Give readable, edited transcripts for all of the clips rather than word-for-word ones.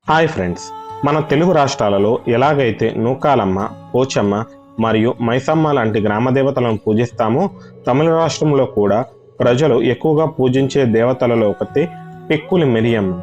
Hi friends, మన తెలుగు రాష్ట్రాలలో ఎలాగైతే నూకాలమ్మ, పోచమ్మ మరియు మైసమ్మ లాంటి గ్రామ దేవతలను పూజిస్తామో, తమిళ రాష్ట్రంలో కూడా ప్రజలు ఎక్కువగా పూజించే దేవతలలో ఒకటి పెక్కులి మెరియమ్మ.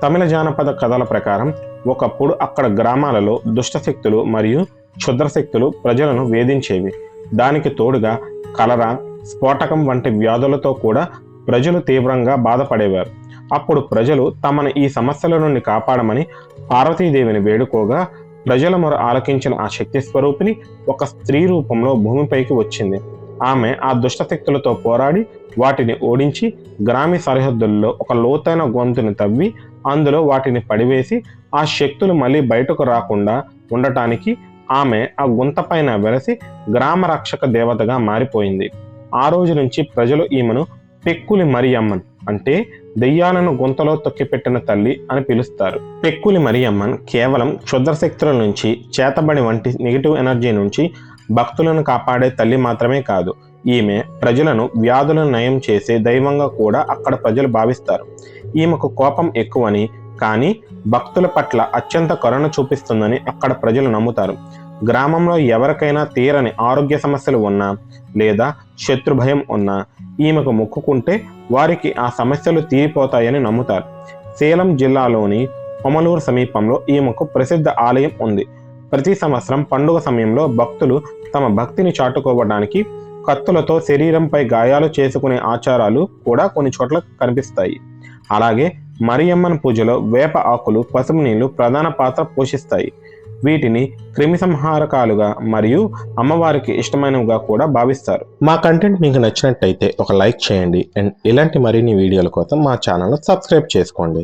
తమిళ జానపద కథల ప్రకారం ఒకప్పుడు అక్కడ గ్రామాలలో దుష్టశక్తులు మరియు క్షుద్రశక్తులు ప్రజలను వేధించేవి. దానికి తోడుగా కలరా, స్ఫోటకం వంటి వ్యాధులతో కూడా ప్రజలు తీవ్రంగా బాధపడేవారు. అప్పుడు ప్రజలు తమను ఈ సమస్యల నుండి కాపాడమని పార్వతీదేవిని వేడుకోగా, ప్రజల మొర ఆలకించిన ఆ శక్తి స్వరూపిణి ఒక స్త్రీ రూపంలో భూమిపైకి వచ్చింది. ఆమె ఆ దుష్టశక్తులతో పోరాడి వాటిని ఓడించి గ్రామీణ సరిహద్దుల్లో ఒక లోతైన గొంతుని తవ్వి అందులో వాటిని పడివేసి ఆ శక్తులు మళ్ళీ బయటకు రాకుండా ఉండటానికి ఆమె ఆ గుంత పైన వెలసి గ్రామ రక్షక దేవతగా మారిపోయింది. ఆ రోజు నుంచి ప్రజలు ఈమెను పెక్కులి మరియమ్మన్, అంటే దెయ్యాలను గుంతలో తొక్కిపెట్టిన తల్లి అని పిలుస్తారు. పెక్కులి మరియమ్మన్ కేవలం క్షుద్రశక్తుల నుంచి, చేతబడి వంటి నెగిటివ్ ఎనర్జీ నుంచి భక్తులను కాపాడే తల్లి మాత్రమే కాదు, ఈమె ప్రజలను వ్యాధులను నయం చేసే దైవంగా కూడా అక్కడ ప్రజలు భావిస్తారు. ఈమెకు కోపం ఎక్కువని, కానీ భక్తుల పట్ల అత్యంత కరుణ చూపిస్తుందని అక్కడ ప్రజలు నమ్ముతారు. గ్రామంలో ఎవరికైనా తీరని ఆరోగ్య సమస్యలు ఉన్నా లేదా శత్రు భయం ఉన్నా ఈమెకు మొక్కుకుంటే వారికి ఆ సమస్యలు తీరిపోతాయని నమ్ముతారు. సేలం జిల్లాలోని పొమలూరు సమీపంలో ఈమెకు ప్రసిద్ధ ఆలయం ఉంది. ప్రతి సంవత్సరం పండుగ సమయంలో భక్తులు తమ భక్తిని చాటుకోవడానికి కత్తులతో శరీరంపై గాయాలు చేసుకునే ఆచారాలు కూడా కొన్ని చోట్ల కనిపిస్తాయి. అలాగే మరియమ్మన్ పూజలో వేప ఆకులు, పసుపు నీళ్లు ప్రధాన పాత్ర పోషిస్తాయి. వీటిని క్రిమి సంహారకాలుగా మరియు అమ్మవారికి ఇష్టమైనవిగా కూడా భావిస్తారు. మా కంటెంట్ మీకు నచ్చినట్టయితే ఒక లైక్ చేయండి అండ్ ఇలాంటి మరిన్ని వీడియోల కోసం మా ఛానల్ను సబ్స్క్రైబ్ చేసుకోండి.